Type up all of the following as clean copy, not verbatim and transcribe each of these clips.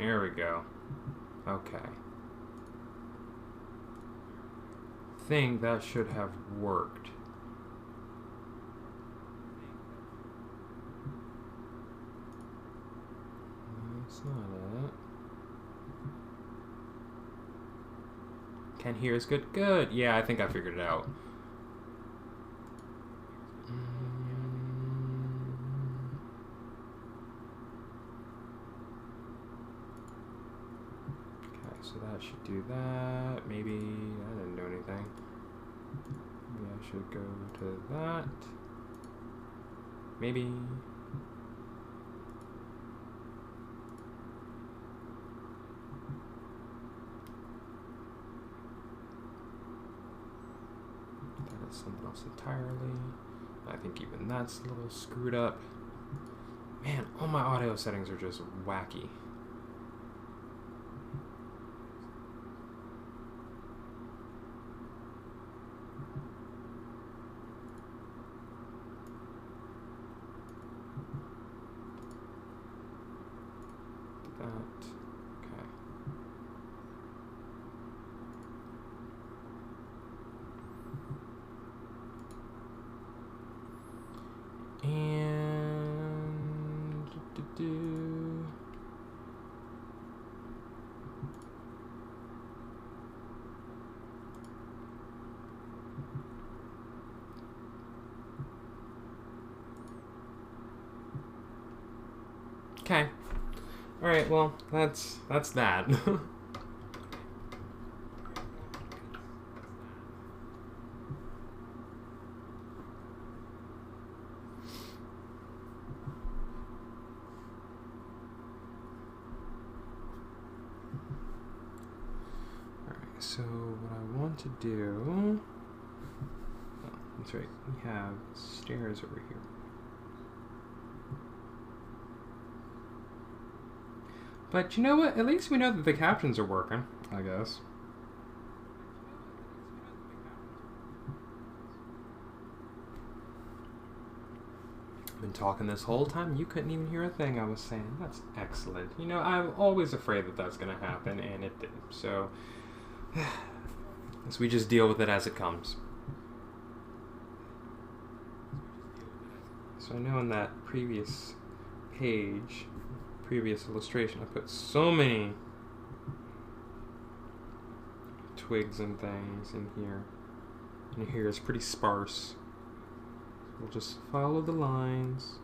There we go. Okay. I think that should have worked. That's not it. Can't hear is good. Good. Yeah, I think I figured it out. So that should do that. Maybe I didn't do anything. Maybe I should go to that. Maybe. That is something else entirely. I think even that's a little screwed up. Man, all my audio settings are just wacky. Okay. All right. Well, that's that. So what I want to do, oh, that's right, we have stairs over here. But you know what, at least we know that the captions are working, I guess. I've been talking this whole time, you couldn't even hear a thing I was saying. That's excellent. You know, I'm always afraid that that's going to happen, and it did. So we just deal with it as it comes. So I know in that previous page, previous illustration, I put so many twigs and things in here. And here is pretty sparse. We'll just follow the lines.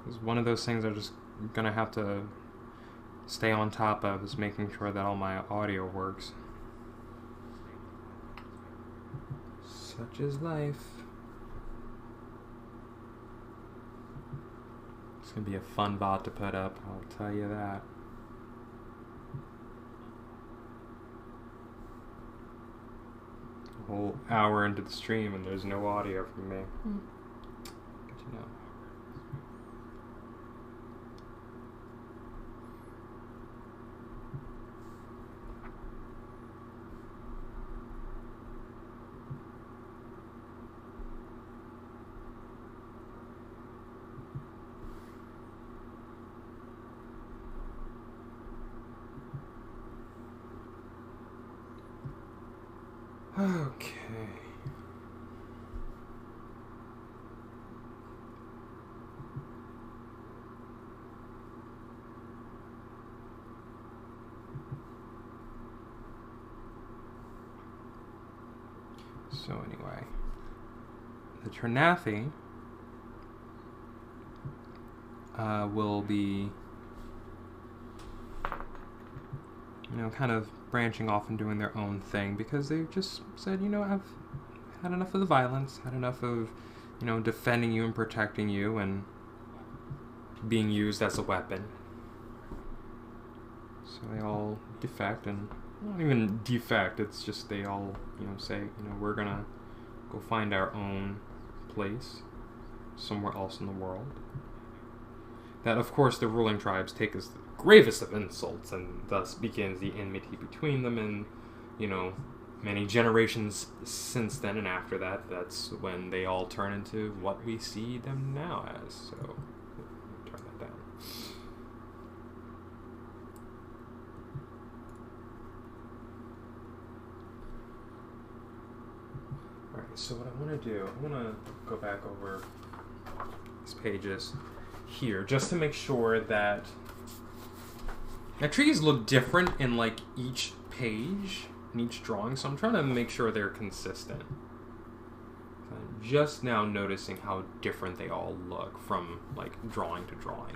It's one of those things I'm just gonna have to stay on top of, is making sure that all my audio works. Such is life. It's gonna be a fun bot to put up, I'll tell you that. A whole hour into the stream and there's no audio from me. Good to know. Okay. So anyway, the Trinathi will be, you know, kind of branching off and doing their own thing because they've just said, you know, I've had enough of the violence, had enough of, you know, defending you and protecting you and being used as a weapon. So they all defect, and not even defect, it's just they all, you know, say, you know, we're gonna go find our own place somewhere else in the world. That, of course, the ruling tribes take as the gravest of insults, and thus begins the enmity between them, and, you know, many generations since then and after that, that's when they all turn into what we see them now as. So, turn that down. Alright, so what I want to do, I want to go back over these pages here, just to make sure that now trees look different in like each page, in each drawing, so I'm trying to make sure they're consistent. I'm just now noticing how different they all look from like drawing to drawing.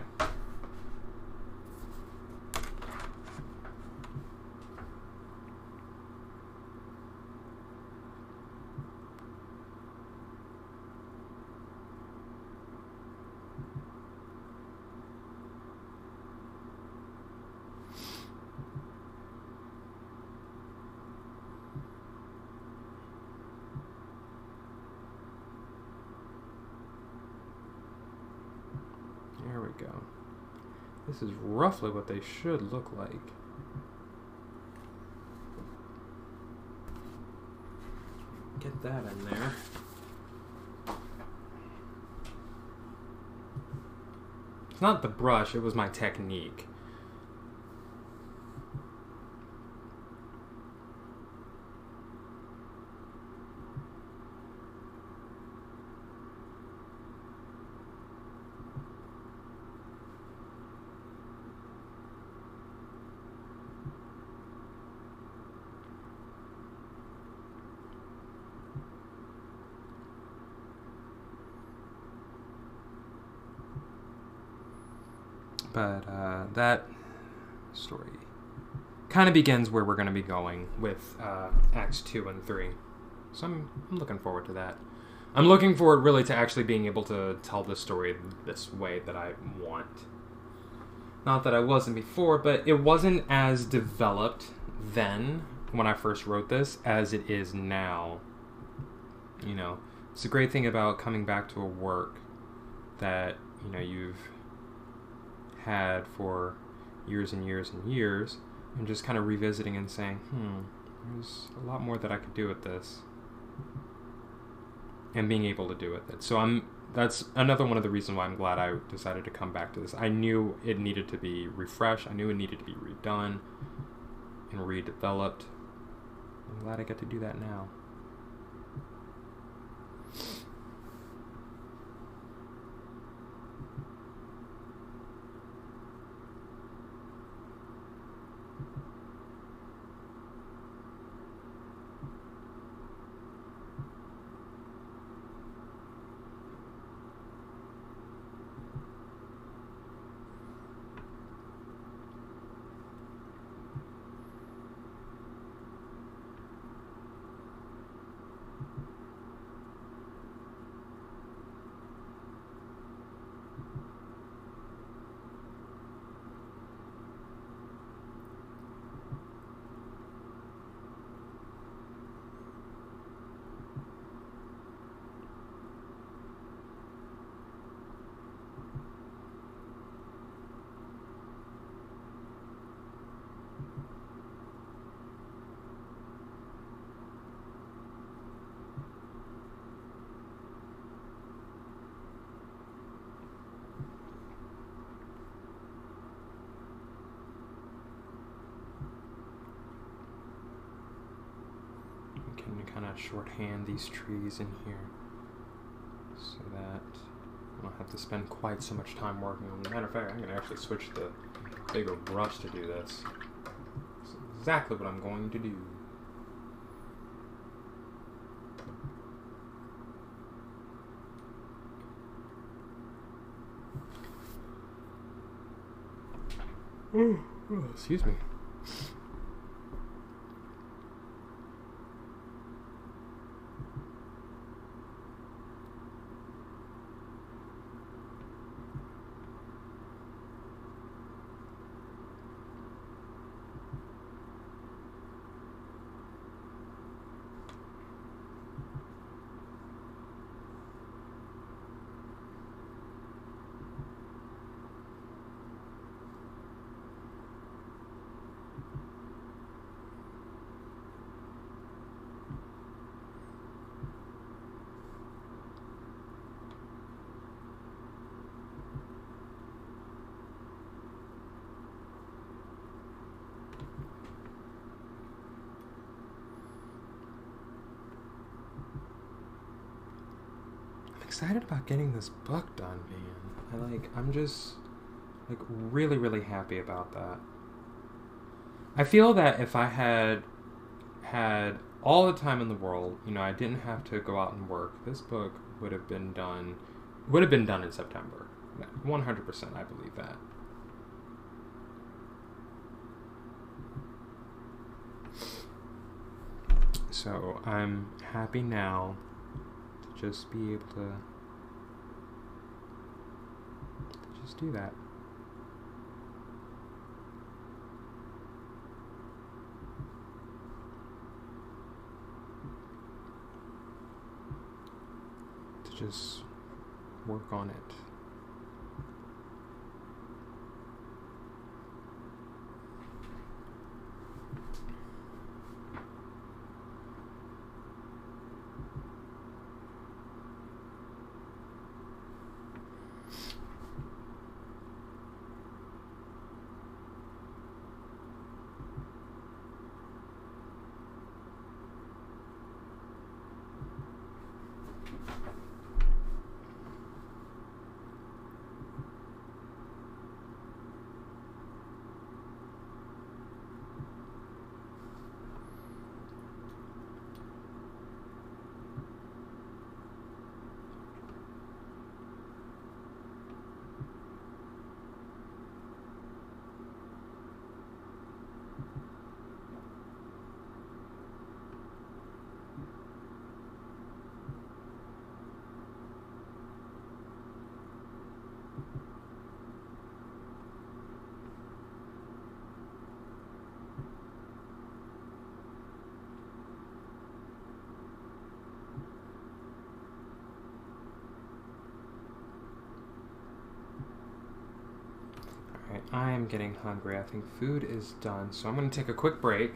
There we go. This is roughly what they should look like. Get that in there. It's not the brush, it was my technique. But that story kind of begins where we're going to be going with Acts 2 and 3. So I'm looking forward to that. I'm looking forward really to actually being able to tell this story this way that I want. Not that I wasn't before, but it wasn't as developed then when I first wrote this as it is now. You know, it's a great thing about coming back to a work that, you know, you've had for years and years and years, and just kind of revisiting and saying, there's a lot more that I could do with this, and being able to do with it. So that's another one of the reasons why I'm glad I decided to come back to this. I knew it needed to be refreshed. I knew it needed to be redone and redeveloped. I'm glad I get to do that now. Kind of shorthand these trees in here so that I don't have to spend quite so much time working on them. Matter of fact, I'm going to actually switch the bigger brush to do this. That's exactly what I'm going to do. Oh, excuse me. Excited about getting this book done, man. I'm just like really, really happy about that. I feel that if I had all the time in the world, you know, I didn't have to go out and work, this book would have been done in September. 100%, I believe that. So I'm happy now to just be able to just do that. To just work on it. I am getting hungry. I think food is done, so I'm going to take a quick break.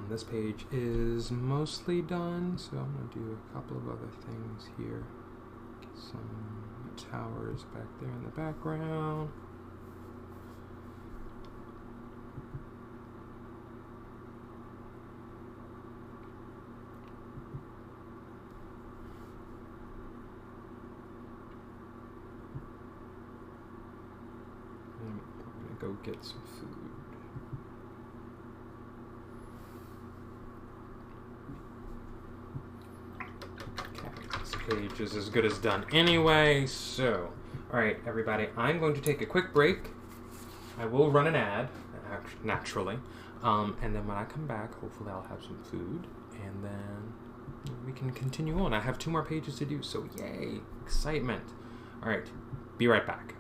This page is mostly done, so I'm going to do a couple of other things here. Get some towers back there in the background. Go get some food. Okay, this page is as good as done anyway, so alright everybody, I'm going to take a quick break. I will run an ad, naturally, and then when I come back, hopefully I'll have some food, and then we can continue on. I have 2 more pages to do, so yay, excitement. Alright, be right back.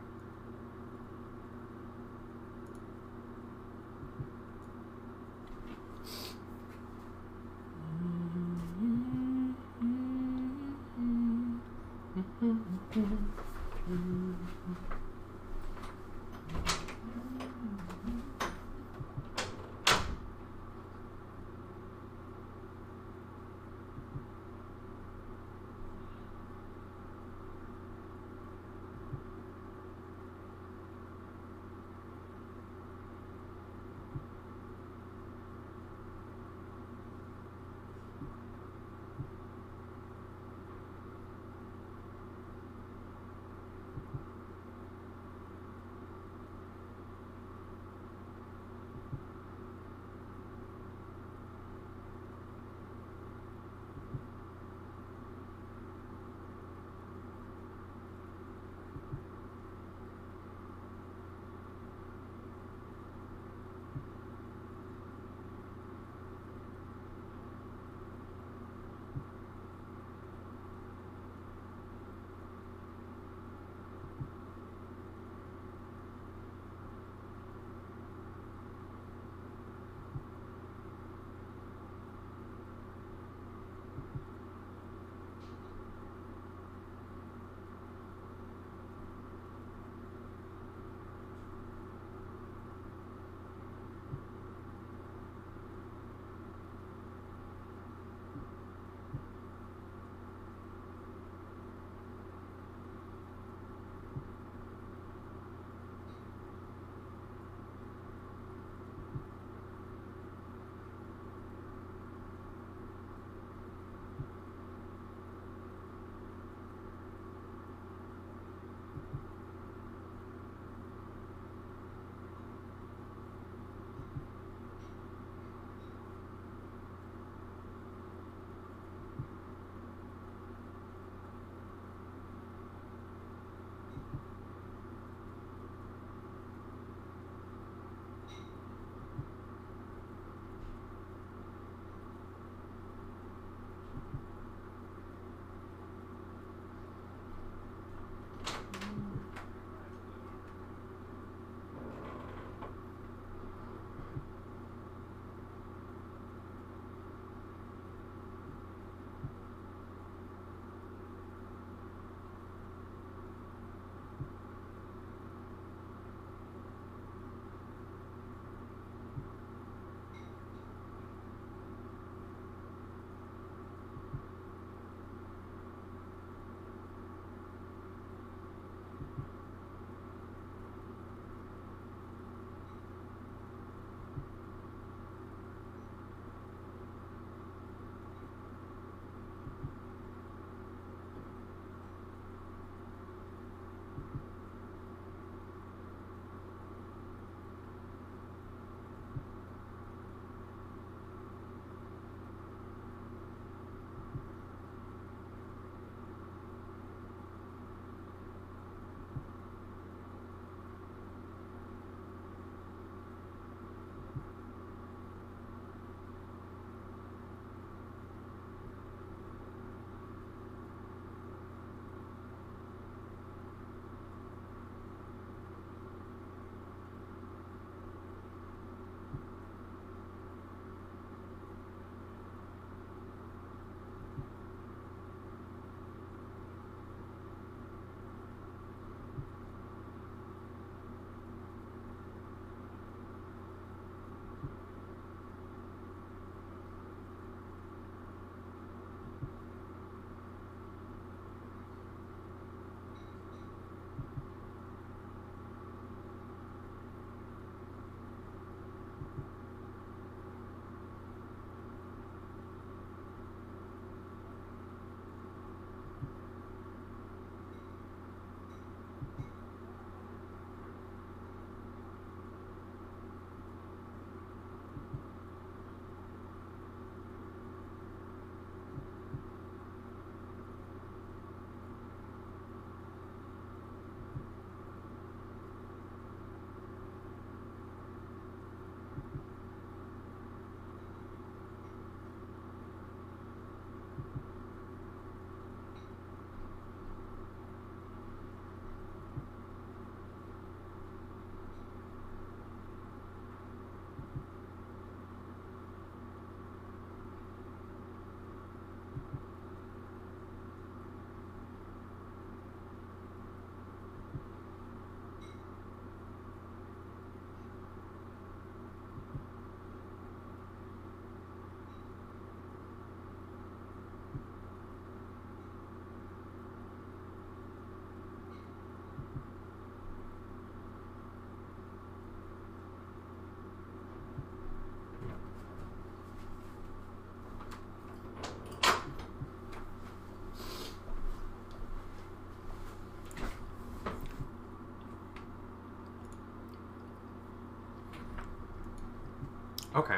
Okay.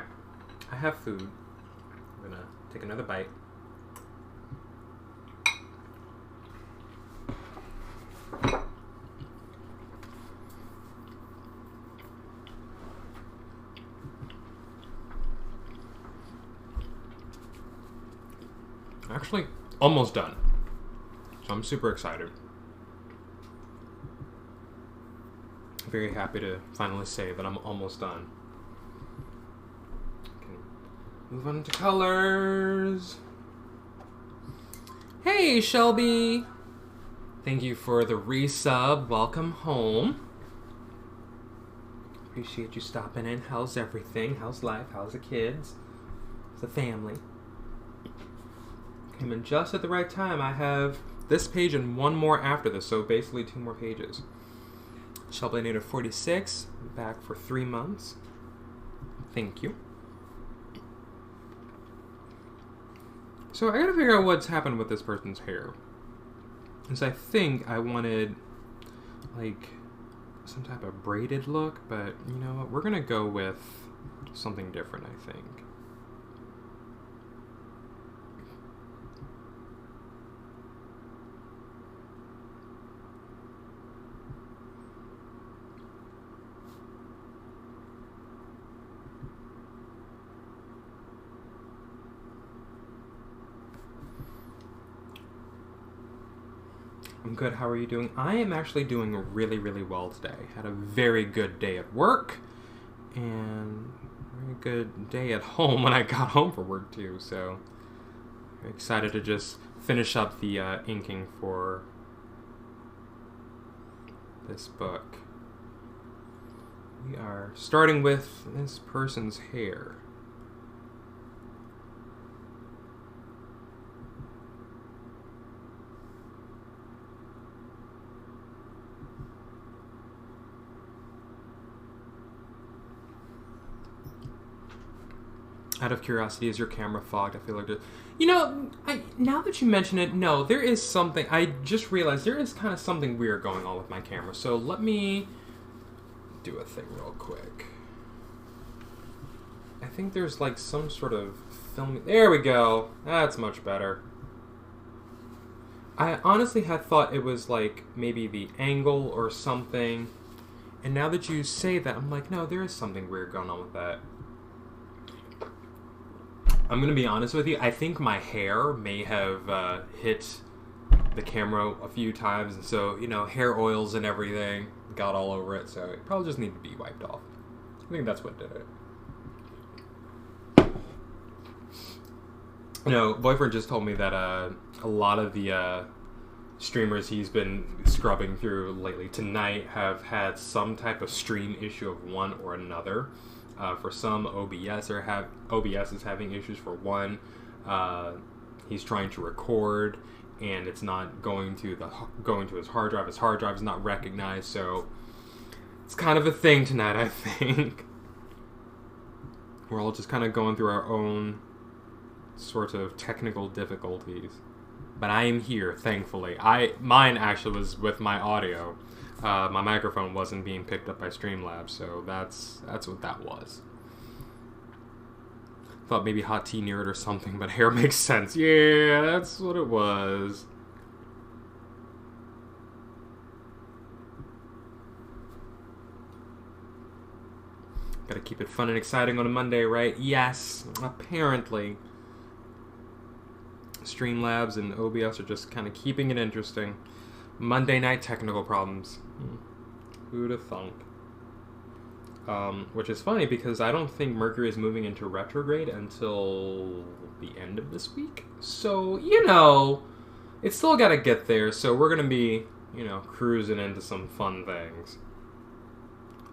I have food. I'm gonna take another bite. Actually, almost done. So I'm super excited. Very happy to finally say that I'm almost done. Okay. Move on to colors. Hey, Shelby. Thank you for the resub. Welcome home. Appreciate you stopping in. How's everything? How's life? How's the kids? How's the family? Came in just at the right time. I have this page and one more after this, so basically 2 more pages. Shelby Native 46, back for 3 months. Thank you. So I gotta figure out what's happened with this person's hair. Because I think I wanted, like, some type of braided look, but you know what? We're gonna go with something different, I think. I'm good. How are you doing? I am actually doing really, really well today. Had a very good day at work and a very good day at home when I got home from work too. So I'm excited to just finish up the inking for this book. We are starting with this person's hair. Out of curiosity, is your camera fogged? I feel like it. You know, now that you mention it, no, there is something. I just realized there is kind of something weird going on with my camera. So let me do a thing real quick. I think there's like some sort of film. There we go. That's much better. I honestly had thought it was like maybe the angle or something. And now that you say that, I'm like, no, there is something weird going on with that. I'm going to be honest with you. I think my hair may have hit the camera a few times. And so, you know, hair oils and everything got all over it. So it probably just needed to be wiped off. I think that's what did it. You know, boyfriend just told me that a lot of the streamers he's been scrubbing through lately tonight have had some type of stream issue of one or another. For some, OBS is having issues. For one, he's trying to record and it's not going to his hard drive. His hard drive is not recognized, so it's kind of a thing tonight. I think we're all just kind of going through our own sort of technical difficulties. But I am here, thankfully. Mine actually was with my audio. My microphone wasn't being picked up by Streamlabs, so that's what that was. Thought maybe hot tea nerd or something, but hair makes sense. Yeah, that's what it was. Gotta keep it fun and exciting on a Monday, right? Yes, apparently. Streamlabs and OBS are just kind of keeping it interesting. Monday night technical problems. Who'd have thunk? Which is funny because I don't think Mercury is moving into retrograde until the end of this week. So, you know, it's still got to get there. So we're going to be, you know, cruising into some fun things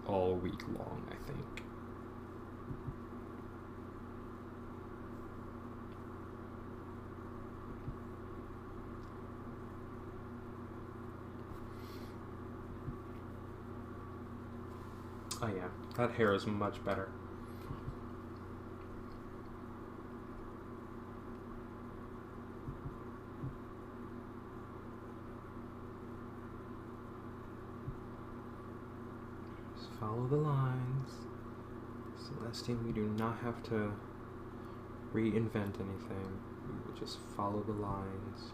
all week long, I think. Oh yeah, that hair is much better. Just follow the lines. Celestine, we do not have to reinvent anything. We will just follow the lines.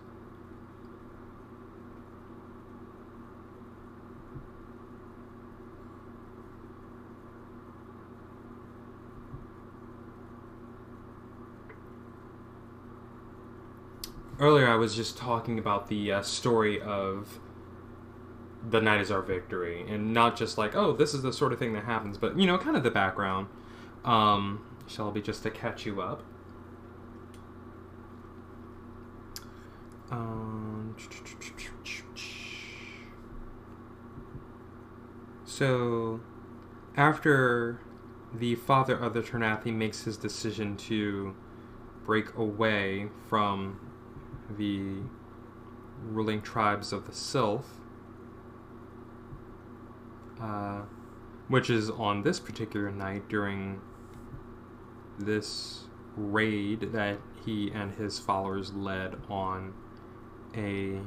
Earlier I was just talking about the story of the night is our victory, and not just like, oh, this is the sort of thing that happens, but, you know, kind of the background. Shelby, just to catch you up. So, after the father of the Ternathi makes his decision to break away from the ruling tribes of the Sylph, which is on this particular night during this raid that he and his followers led on a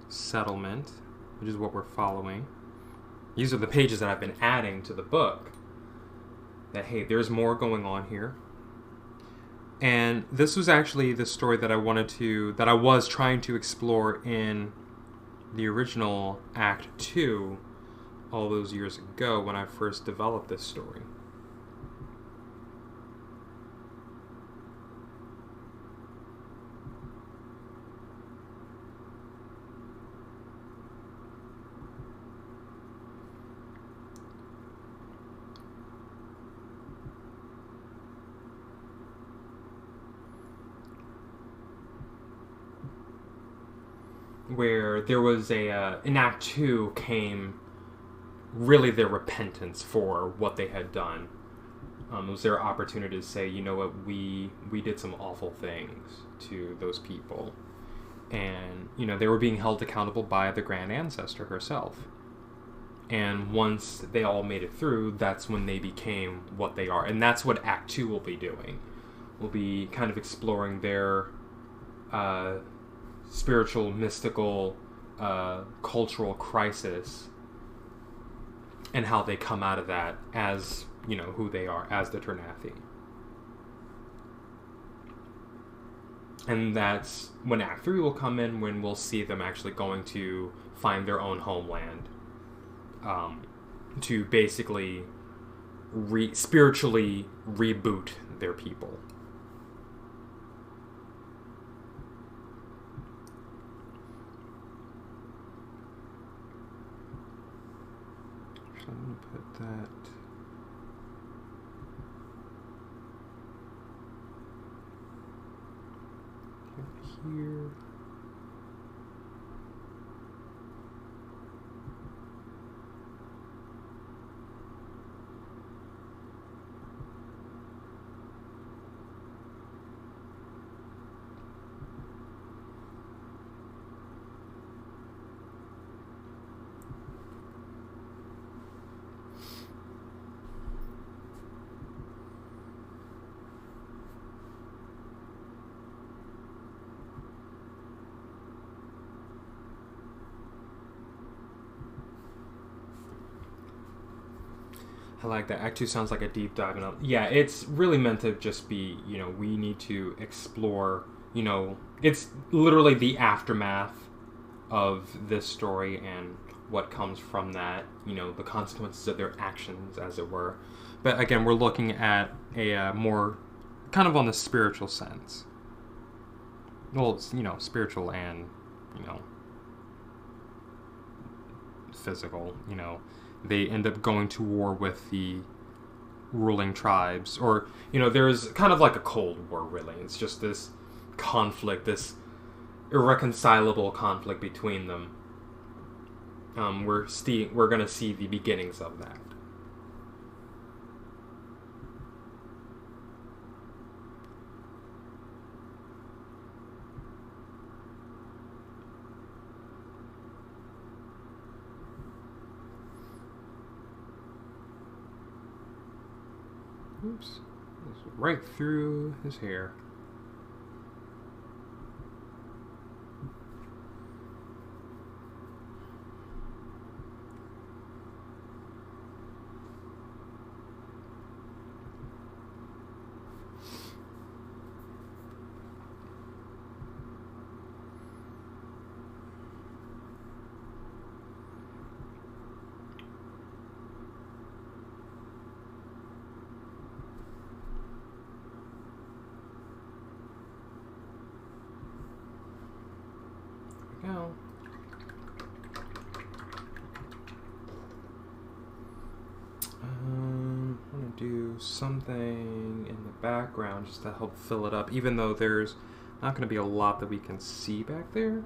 settlement, which is what we're following. These are the pages that I've been adding to the book. That, hey, there's more going on here. And this was actually the story that I was trying to explore in the original Act 2 all those years ago when I first developed this story. Where there was in Act 2 came really their repentance for what they had done. It was their opportunity to say, you know what, we did some awful things to those people. And, you know, they were being held accountable by the Grand Ancestor herself. And once they all made it through, that's when they became what they are. And that's what Act 2 will be doing. We'll be kind of exploring their spiritual, mystical, cultural crisis and how they come out of that as, you know, who they are as the Ternathi. And that's when Act 3 will come in, when we'll see them actually going to find their own homeland, to basically spiritually reboot their people. So I'm going to put that here. I like that. Act 2 sounds like a deep dive. Yeah, it's really meant to just be, you know, we need to explore, you know, it's literally the aftermath of this story and what comes from that, you know, the consequences of their actions, as it were. But again, we're looking at a more kind of on the spiritual sense. Well, it's, you know, spiritual and, you know, physical, you know. They end up going to war with the ruling tribes. Or, you know, there's kind of like a Cold War, really. It's just this conflict, this irreconcilable conflict between them. We're going to see the beginnings of that. Oops. It's right through his hair. something in the background just to help fill it up, even though there's not going to be a lot that we can see back there.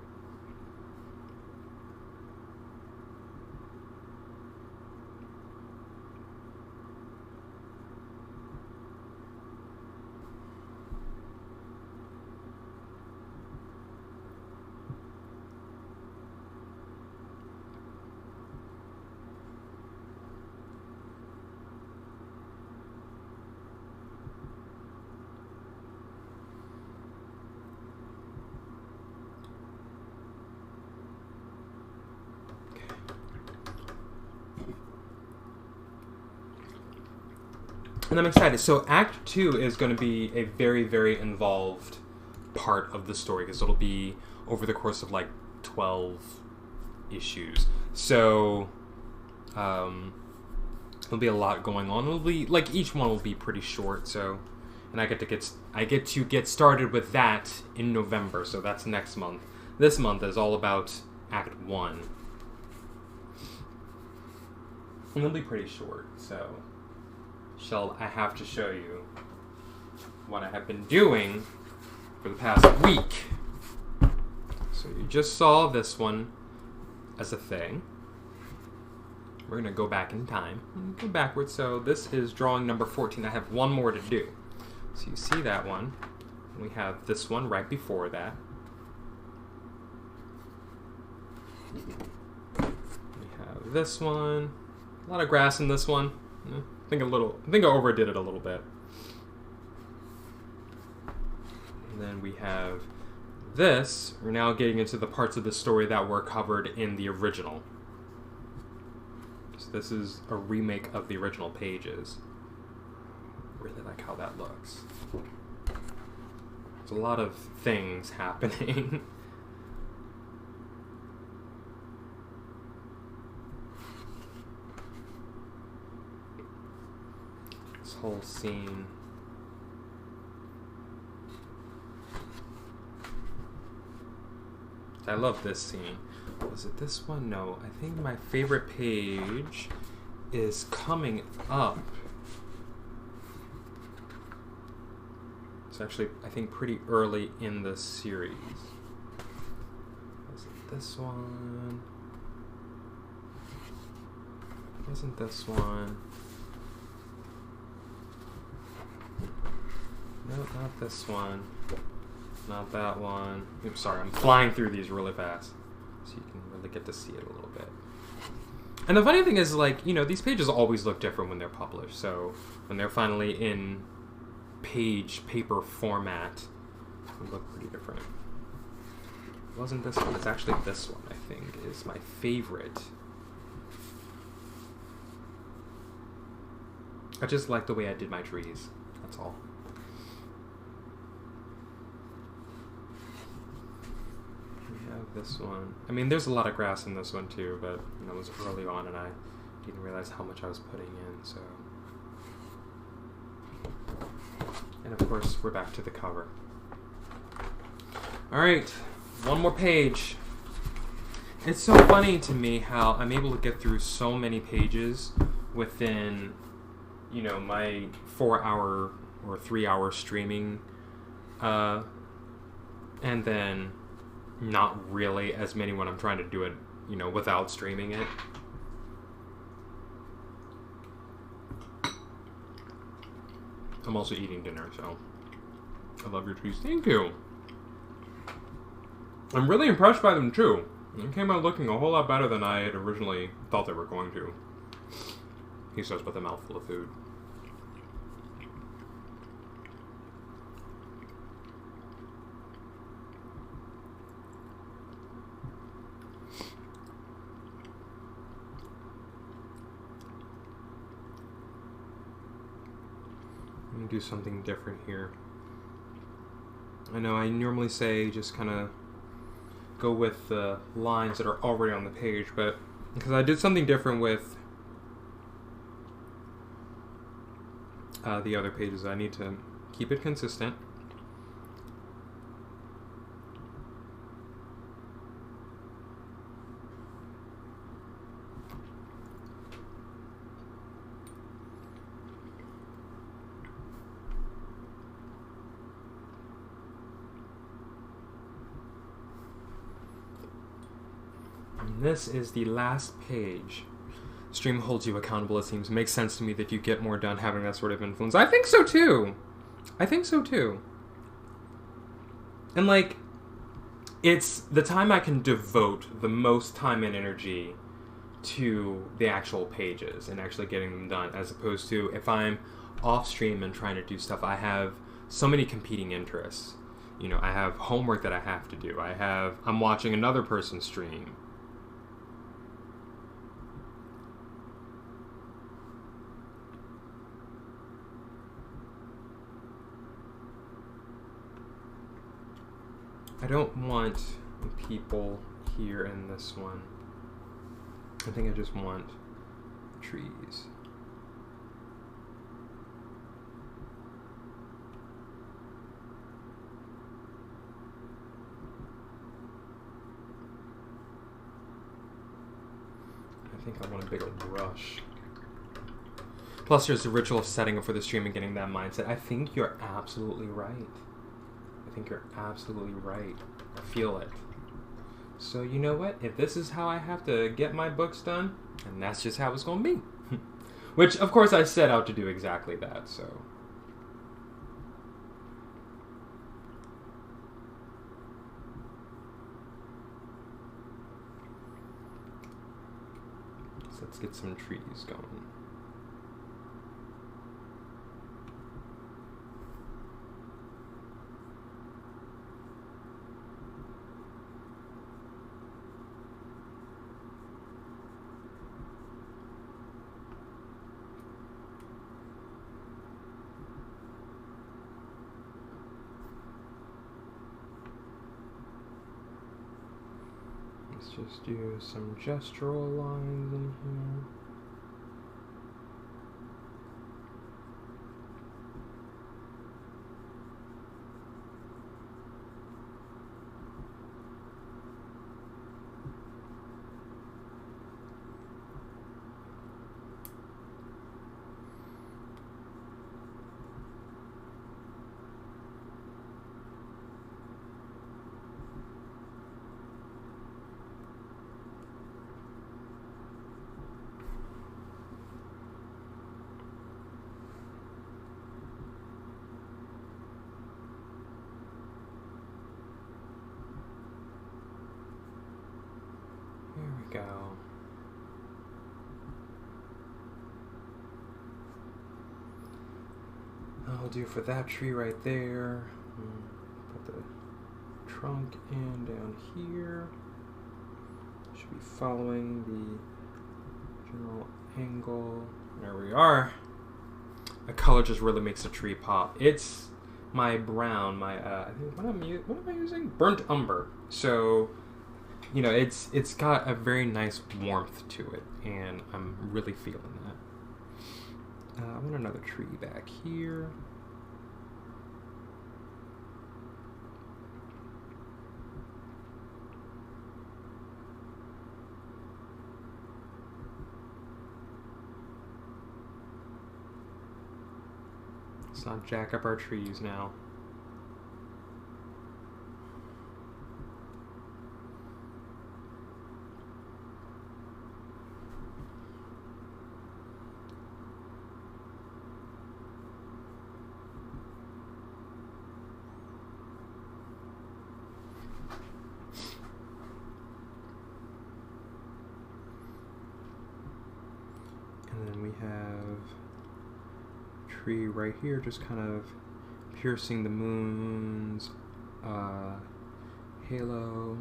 And I'm excited. So Act 2 is going to be a very, very involved part of the story, because it'll be over the course of like 12 issues. So there'll be a lot going on. It'll be like each one will be pretty short. So, and I get to get started with that in November. So that's next month. This month is all about Act 1, and it'll be pretty short. So. I have to show you what I have been doing for the past week. So you just saw this one as a thing. We're going to go back in time and go backwards. So this is drawing number 14. I have one more to do. So you see that one. We have this one right before that. We have this one. A lot of grass in this one. I think I overdid it a little bit. And then we have this. We're now getting into the parts of the story that were covered in the original. So this is a remake of the original pages. Really like how that looks. There's a lot of things happening. Whole scene. I love this scene. Was it this one? No. I think my favorite page is coming up. It's actually, I think, pretty early in the series. Was it this one? It wasn't this one. No, not this one. Not that one. Oops, sorry, I'm flying through these really fast. So you can really get to see it a little bit. And the funny thing is, like, you know, these pages always look different when they're published. So when they're finally in paper format, they look pretty different. It wasn't this one. It's actually this one, I think, is my favorite. I just like the way I did my trees. That's all. This one. I mean, there's a lot of grass in this one too, but you know, it was early on and I didn't realize how much I was putting in, so. And of course, we're back to the cover. Alright, one more page. It's so funny to me how I'm able to get through so many pages within, you know, my 4-hour or 3-hour streaming, and then not really as many when I'm trying to do it, you know, without streaming it. I'm also eating dinner, so I love your trees. Thank you. I'm really impressed by them too. They came out looking a whole lot better than I had originally thought they were going to. He says with a mouthful of food. Do something different here. I know I normally say just kind of go with the lines that are already on the page, but because I did something different with the other pages, I need to keep it consistent. And this is the last page. Stream holds you accountable, it seems. It makes sense to me that you get more done having that sort of influence. I think so too. I think so too. And like, it's the time I can devote the most time and energy to the actual pages and actually getting them done, as opposed to if I'm off stream and trying to do stuff. I have so many competing interests. You know, I have homework that I have to do. I'm watching another person stream. I don't want people here in this one. I think I just want trees. I think I want a bigger brush. Plus there's the ritual of setting up for the stream and getting that mindset. I think you're absolutely right. I think you're absolutely right. I feel it. So you know what? If this is how I have to get my books done, and that's just how it's going to be. Which, of course, I set out to do exactly that, so. So let's get some trees going. Let's just do some gestural lines in here. Go. I'll do for that tree right there. Put the trunk in down here. Should be following the general angle. There we are. The color just really makes the tree pop. It's my brown, my what am I using? Burnt umber. So, you know, it's got a very nice warmth to it, and I'm really feeling that. I want another tree back here. Let's not jack up our trees now. And then we have a tree right here, just kind of piercing the moon's halo.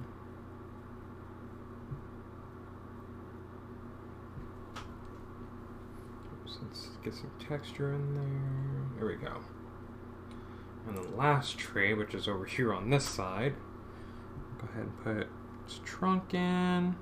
So let's get some texture in there. There we go. And the last tree, which is over here on this side, go ahead and put its trunk in.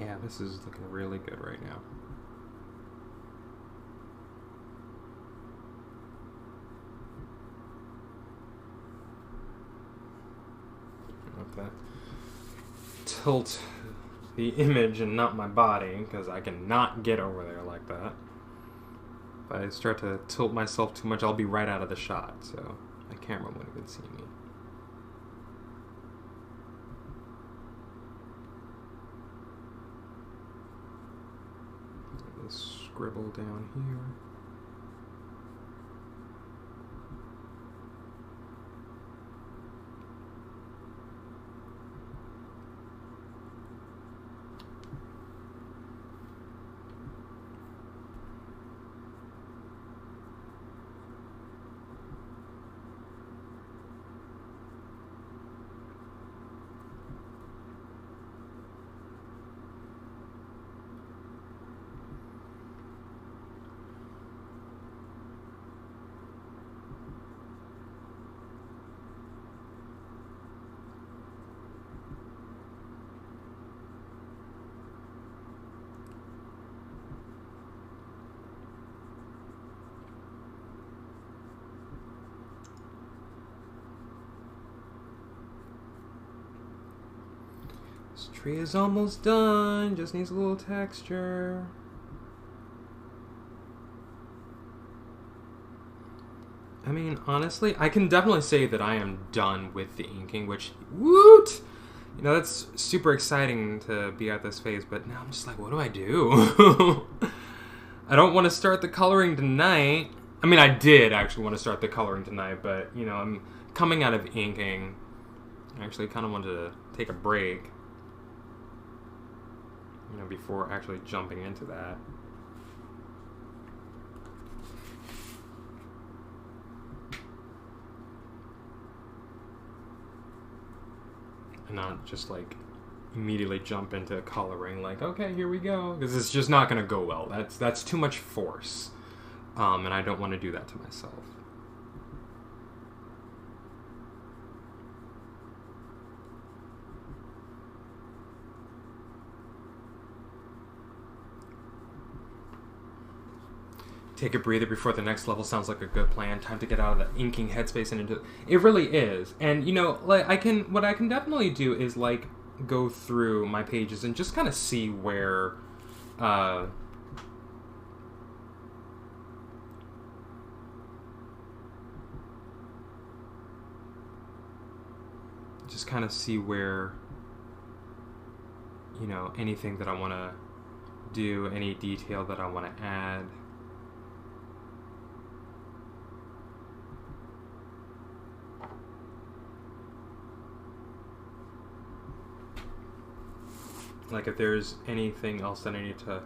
Yeah, this is looking really good right now. That tilt the image and not my body, because I cannot get over there like that. If I start to tilt myself too much, I'll be right out of the shot, so my camera won't even see me. This scribble down here. This tree is almost done, just needs a little texture. I mean, honestly, I can definitely say that I am done with the inking, which, woot! You know, that's super exciting to be at this phase, but now I'm just like, what do I do? I don't want to start the coloring tonight. I mean, I did actually want to start the coloring tonight, but, you know, I'm coming out of inking. I actually kind of wanted to take a break, you know, before actually jumping into that. And not just like immediately jump into coloring like, okay, here we go, because it's just not going to go well. That's too much force, and I don't want to do that to myself. Take a breather before the next level sounds like a good plan. Time to get out of the inking headspace and into it. Really is. And you know, like what I can definitely do is like go through my pages and just kind of see where just kind of see where, you know, anything that I want to do, any detail that I want to add. Like if there's anything else that I need to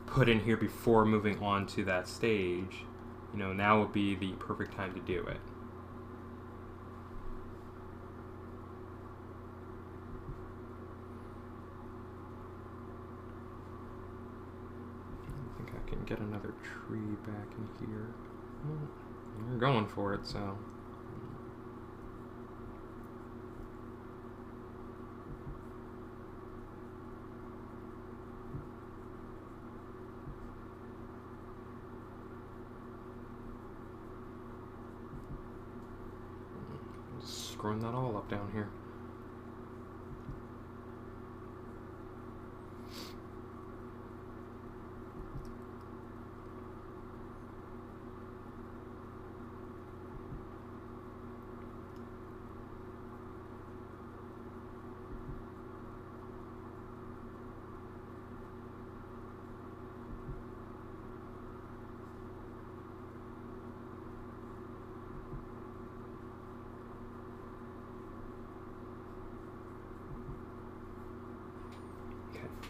put in here before moving on to that stage, you know, now would be the perfect time to do it. I think I can get another tree back in here. Well, you're going for it, so... Screwing that all up down here.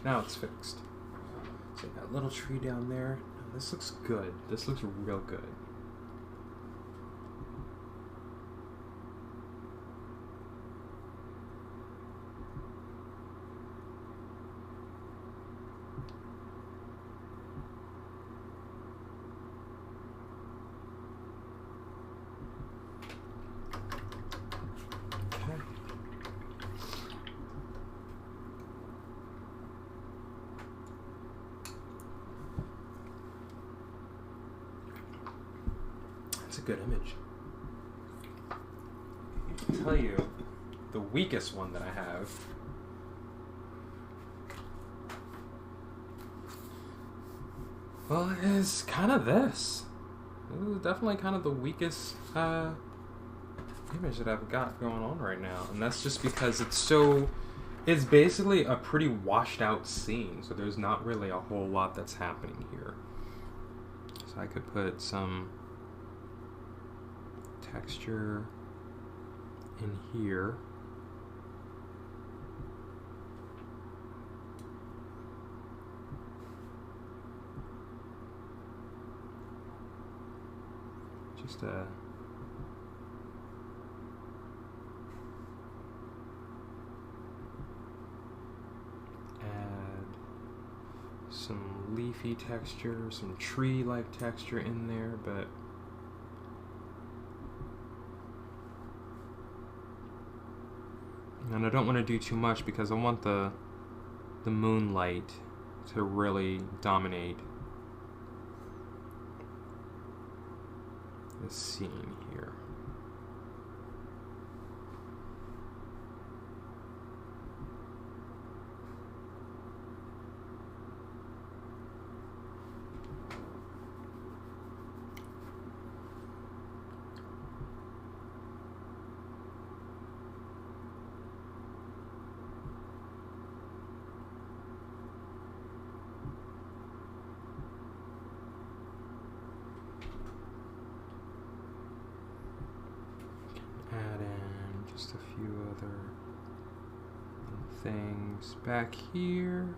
Now it's fixed. So that little tree down there. Oh, this looks good. This looks real good. good image. I'll tell you the weakest one that I have. Well, is kind of this. This is definitely kind of the weakest image that I've got going on right now. And that's just because it's basically a pretty washed out scene. So there's not really a whole lot that's happening here. So I could put some texture in here. Just add some leafy texture, some tree-like texture in there, but and I don't want to do too much because I want the moonlight to really dominate the scene here. Add in just a few other things back here.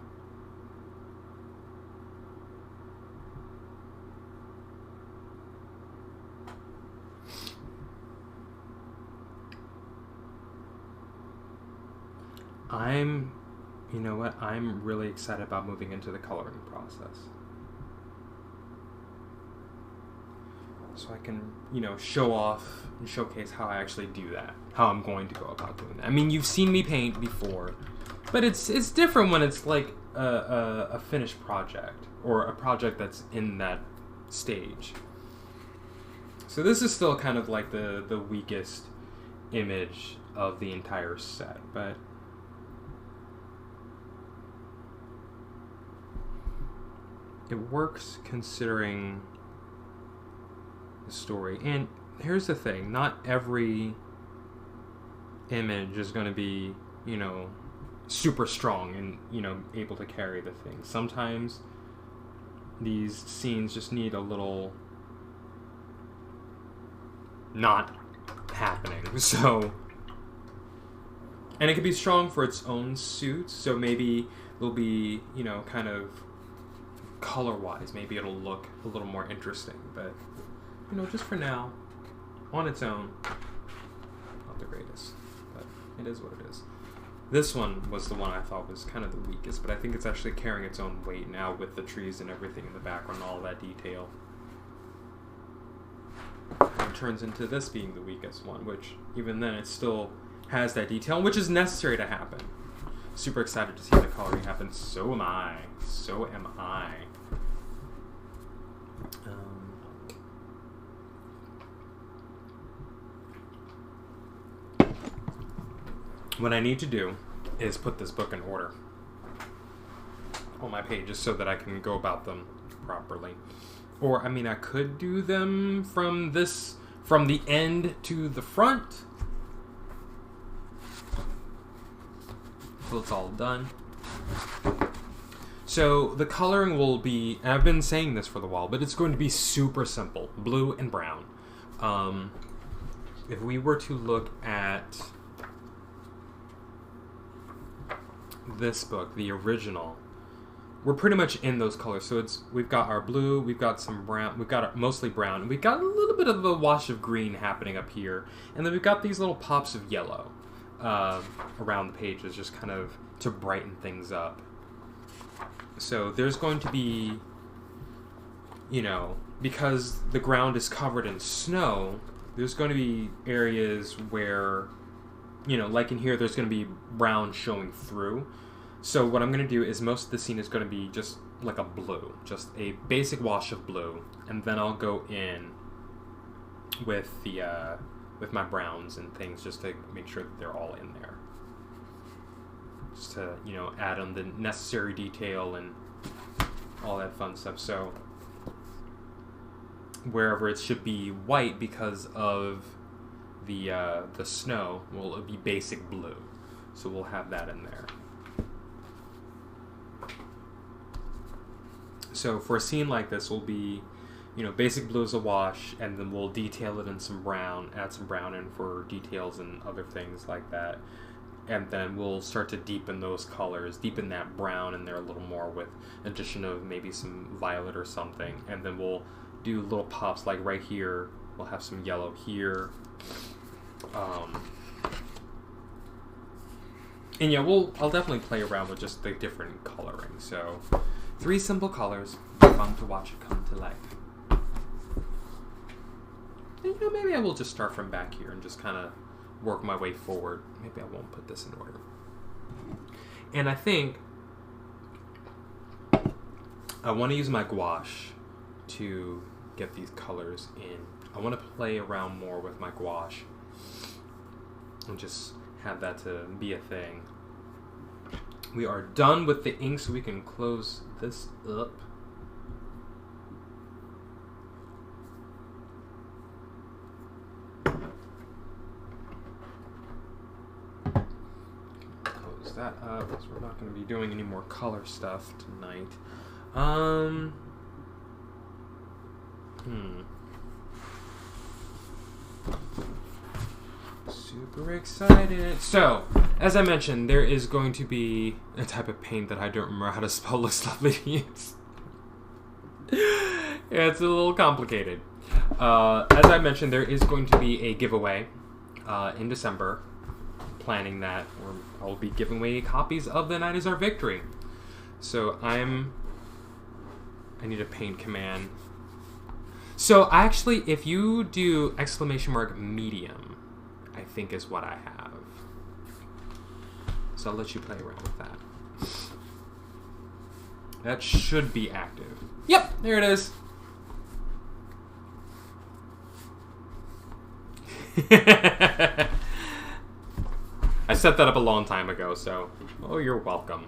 You know what? I'm really excited about moving into the coloring process. So I can, show off and showcase how I actually do that. How I'm going to go about doing that. I mean, you've seen me paint before, but it's different when it's like a finished project or a project that's in that stage. So this is still kind of like the weakest image of the entire set, but it works considering the story. And here's the thing, not every image is going to be, super strong and, able to carry the thing. Sometimes these scenes just need a little not happening. So, and it could be strong for its own suits. So maybe it'll be, kind of color-wise, maybe it'll look a little more interesting. But, just for now, on its own, not the greatest. But it is what it is. This one was the one I thought was kind of the weakest, but I think it's actually carrying its own weight now with the trees and everything in the background, all that detail. And it turns into this being the weakest one, which even then it still has that detail, which is necessary to happen. Super excited to see the coloring happen. So am I. So am I. What I need to do is put this book in order on my pages so that I can go about them properly. Or, I could do them from the end to the front. So it's all done. So the coloring will be, and I've been saying this for a while, but it's going to be super simple. Blue and brown. If we were to look at this book, the original, we're pretty much in those colors. So we've got our blue, we've got some brown, we've got mostly brown, and we've got a little bit of a wash of green happening up here, and then we've got these little pops of yellow around the pages, just kind of to brighten things up. So there's going to be, because the ground is covered in snow, there's going to be areas where, like in here, there's going to be brown showing through. So what I'm going to do is most of the scene is going to be just like a blue, just a basic wash of blue, and then I'll go in with the with my browns and things, just to make sure that they're all in there. Just to, you know, add on the necessary detail and all that fun stuff. So wherever it should be white because of the snow, well, it'll be basic blue. So we'll have that in there. So for a scene like this, we'll be, you know, basic blue is a wash, and then we'll detail it in some brown, add some brown in for details and other things like that. And then we'll start to deepen those colors, deepen that brown in there a little more with addition of maybe some violet or something. And then we'll do little pops, like right here, we'll have some yellow here. And yeah, I'll definitely play around with just the different coloring. So 3 simple colors, fun to watch it come to life. And, you know, maybe I will just start from back here and just kind of work my way forward. Maybe I won't put this in order. And I think I want to use my gouache to get these colors in. I want to play around more with my gouache and just have that to be a thing. We are done with the ink, so we can close this up. Close that up, because we're not going to be doing any more color stuff tonight. Super excited. So, as I mentioned, there is going to be a type of paint that I don't remember how to spell. Looks lovely to use. Yeah, it's a little complicated. As I mentioned, there is going to be a giveaway in December. Planning that, or I'll be giving away copies of The Night Is Our Victory. So I need a paint command. So actually, if you do ! medium, I think is what I have. So I'll let you play around with that. That should be active. Yep, there it is. I set that up a long time ago, so you're welcome.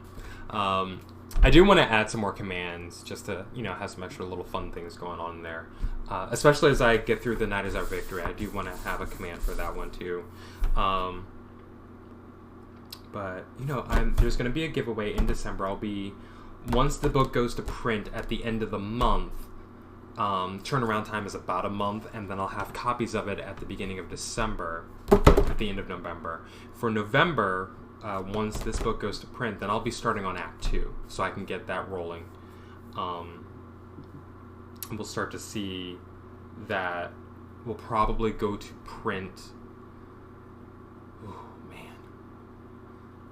I do want to add some more commands just to, you know, have some extra little fun things going on there. Especially as I get through The Night Is Our Victory, I do want to have a command for that one too. But, you know, there's going to be a giveaway in December. Once the book goes to print at the end of the month, turnaround time is about a month, and then I'll have copies of it at the beginning of December, at the end of November. For November, once this book goes to print, then I'll be starting on Act 2, so I can get that rolling. And we'll start to see that we'll probably go to print. Oh, man.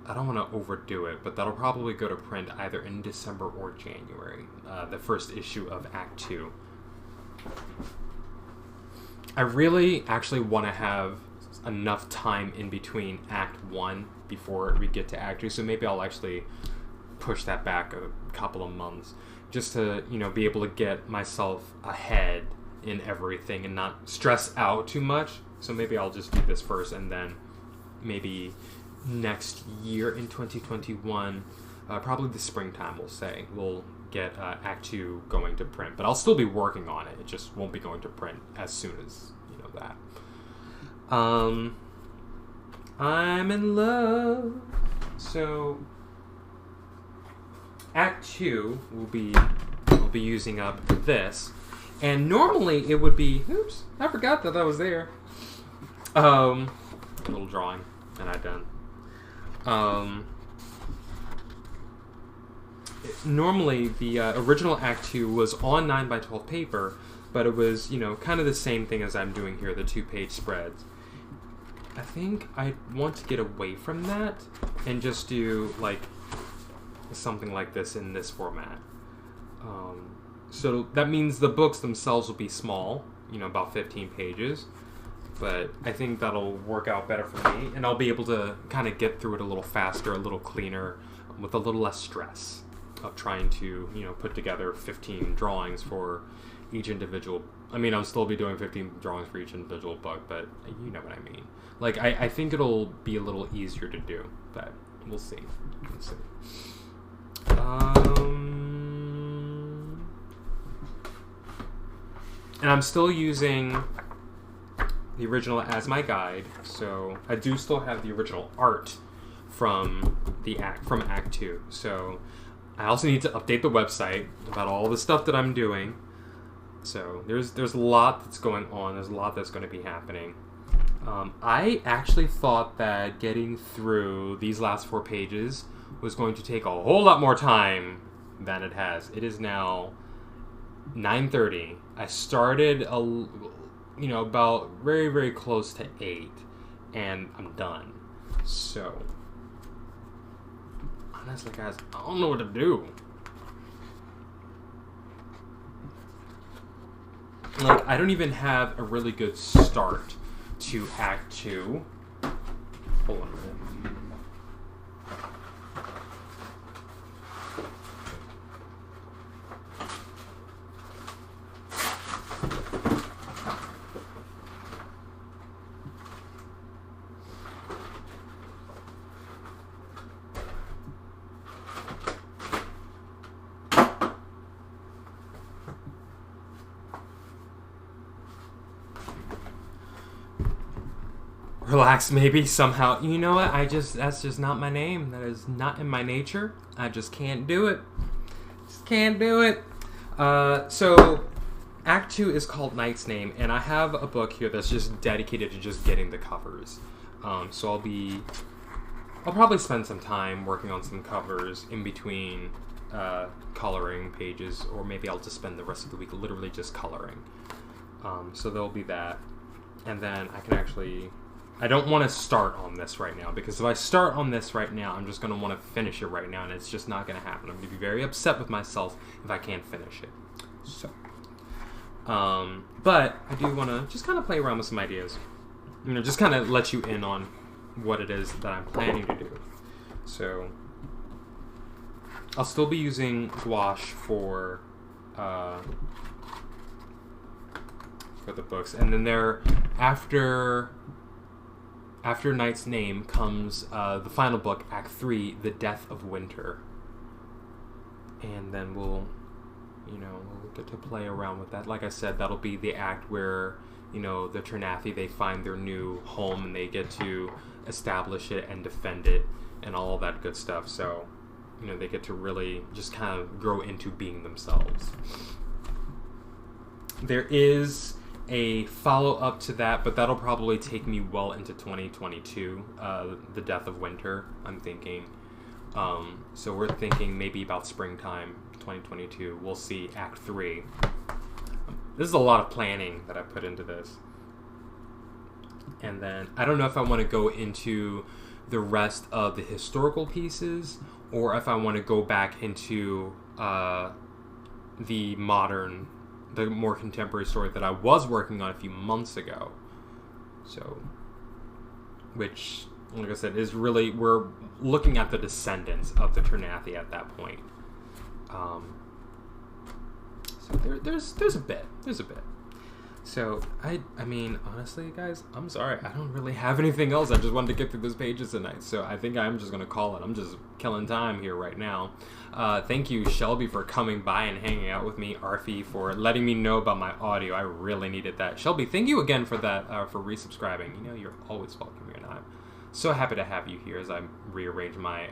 I don't want to overdo it, but that'll probably go to print either in December or January, the first issue of Act 2. I really actually want to have enough time in between Act 1 before we get to Act 2, so maybe I'll actually push that back a couple of months just to, you know, be able to get myself ahead in everything and not stress out too much. So maybe I'll just do this first, and then maybe next year in 2021, probably the springtime, we'll get Act 2 going to print. But I'll still be working on it. It just won't be going to print as soon as, you know, that. I'm in love. So Act 2 I'll be using up this. And normally it would be, oops, I forgot that was there. A little drawing that I've done. Normally the original Act 2 was on 9x12 paper, but it was, you know, kind of the same thing as I'm doing here, the 2-page spreads. I think I want to get away from that and just do like something like this in this format. So that means the books themselves will be small, you know, about 15 pages, but I think that'll work out better for me, and I'll be able to kind of get through it a little faster, a little cleaner, with a little less stress of trying to, you know, put together 15 drawings for each individual. I mean, I'll still be doing 15 drawings for each individual book, but you know what I mean. Like, I think it'll be a little easier to do, but we'll see. We'll see. And I'm still using the original as my guide, so I do still have the original art from Act 2. So I also need to update the website about all the stuff that I'm doing. So there's a lot that's going on. There's a lot that's going to be happening. I actually thought that getting through these last 4 pages was going to take a whole lot more time than it has. It is now 9:30. I started about very, very close to 8, and I'm done. So honestly, guys, I don't know what to do. Like, I don't even have a really good start to Act 2. Hold on a minute. Relax, maybe, somehow. You know what? That's just not my name. That is not in my nature. I just can't do it. Just can't do it. So, Act 2 is called Knight's Name, and I have a book here that's just dedicated to just getting the covers. So I'll probably spend some time working on some covers in between coloring pages, or maybe I'll just spend the rest of the week literally just coloring. So there'll be that. And then I can actually... I don't want to start on this right now, because if I start on this right now, I'm just going to want to finish it right now, and it's just not going to happen. I'm going to be very upset with myself if I can't finish it. So, but I do want to just kind of play around with some ideas. Just kind of let you in on what it is that I'm planning to do. So, I'll still be using gouache for the books, and then after Knight's Name comes the final book, Act 3, The Death of Winter. And then we'll get to play around with that. Like I said, that'll be the act where, the Ternathi, they find their new home and they get to establish it and defend it and all that good stuff. So, they get to really just kind of grow into being themselves. There is a follow-up to that, but that'll probably take me well into 2022, The Death of Winter, I'm thinking. So we're thinking maybe about springtime 2022. We'll see Act 3. This is a lot of planning that I put into this. And then, I don't know if I want to go into the rest of the historical pieces, or if I want to go back into the more contemporary story that I was working on a few months ago. So, which, like I said, is really, we're looking at the descendants of the Ternathi at that point. So there's a bit. So, I mean, honestly, guys, I'm sorry. I don't really have anything else. I just wanted to get through those pages tonight. So I think I'm just going to call it. I'm just killing time here right now. Thank you, Shelby, for coming by and hanging out with me. Arfi, for letting me know about my audio. I really needed that. Shelby, thank you again for that, for resubscribing. You're always welcome here, and I'm so happy to have you here as I rearrange my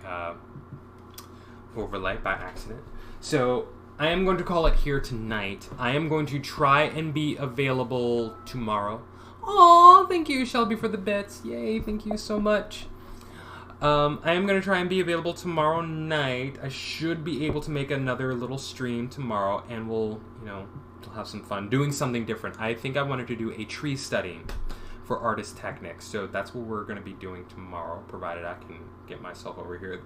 overlay by accident. So I am going to call it here tonight. I am going to try and be available tomorrow. Aw, thank you, Shelby, for the bits. Yay, thank you so much. I am going to try and be available tomorrow night. I should be able to make another little stream tomorrow, and we'll have some fun doing something different. I think I wanted to do a tree study for Artist Technics, so that's what we're going to be doing tomorrow, provided I can get myself over here.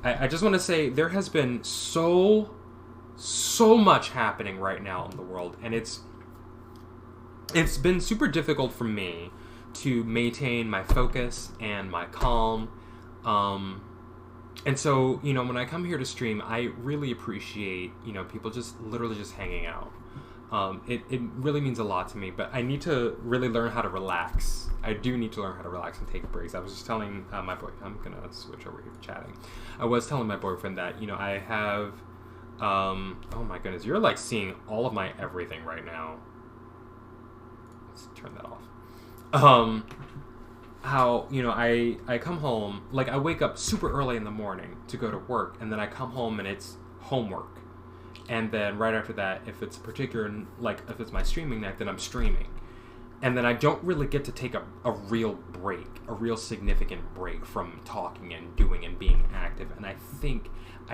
I just want to say, there has been so much happening right now in the world, and it's been super difficult for me to maintain my focus and my calm. And so, when I come here to stream, I really appreciate, people just literally just hanging out. It really means a lot to me, but I need to really learn how to relax. I do need to learn how to relax and take breaks. I was just telling my boy, I'm going to switch over here to chatting. I was telling my boyfriend that, you know, I have, oh my goodness, you're like seeing all of my everything right now. Let's turn that off. How, you know, I come home, like I wake up super early in the morning to go to work, and then I come home and it's homework. And then right after that, if it's particular, like if it's my streaming night, then I'm streaming. And then I don't really get to take a real break, a real significant break from talking and doing and being active. And I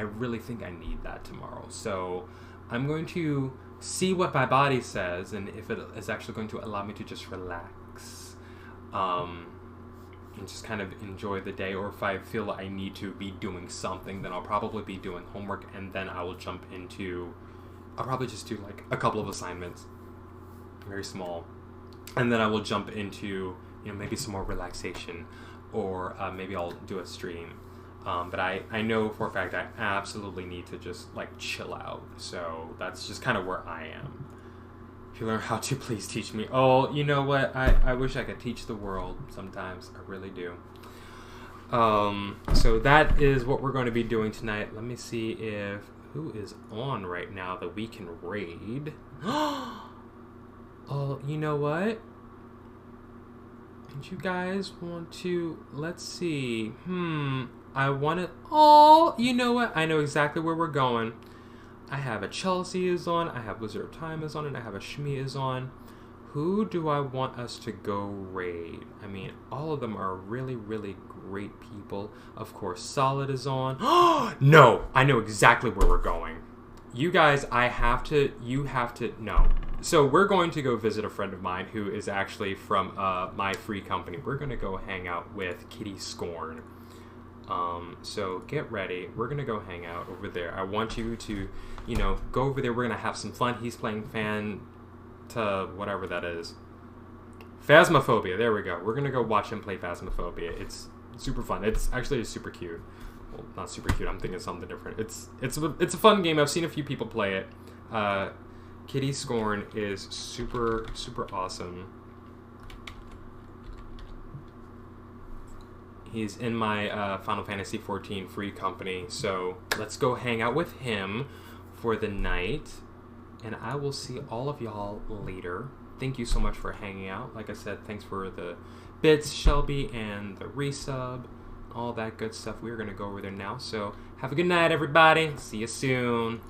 really think I need that tomorrow. So I'm going to see what my body says and if it is actually going to allow me to just relax. And just kind of enjoy the day, or if I feel I need to be doing something, then I'll probably be doing homework, and then I will jump into, I'll probably just do like a couple of assignments, very small, and then I will jump into, you know, maybe some more relaxation, or maybe I'll do a stream, but I know for a fact I absolutely need to just like chill out, so that's just kind of where I am. If you learn how to, please teach me. Oh, you know what? I wish I could teach the world sometimes. I really do. So that is what we're going to be doing tonight. Let me see if who is on right now that we can raid. Oh, you know what? Don't you guys want to? Let's see. I want to. Oh, you know what? I know exactly where we're going. I have a Chelsea is on, I have Wizard of Time is on, and I have a Shmi is on. Who do I want us to go raid? I mean, all of them are really, really great people. Of course, Solid is on. No! I know exactly where we're going. You guys, you have to know. So we're going to go visit a friend of mine who is actually from my free company. We're going to go hang out with Kitty Scorn. So get ready. We're going to go hang out over there. I want you to, you know, go over there. We're going to have some fun. He's playing whatever that is. Phasmophobia. There we go. We're going to go watch him play Phasmophobia. It's super fun. It's actually super cute. Well, not super cute. I'm thinking something different. It's a fun game. I've seen a few people play it. Kitty Scorn is super, super awesome. He's in my Final Fantasy XIV free company, so let's go hang out with him for the night, and I will see all of y'all later. Thank you so much for hanging out. Like I said, thanks for the bits, Shelby, and the resub, all that good stuff. We're going to go over there now, so have a good night, everybody. See you soon.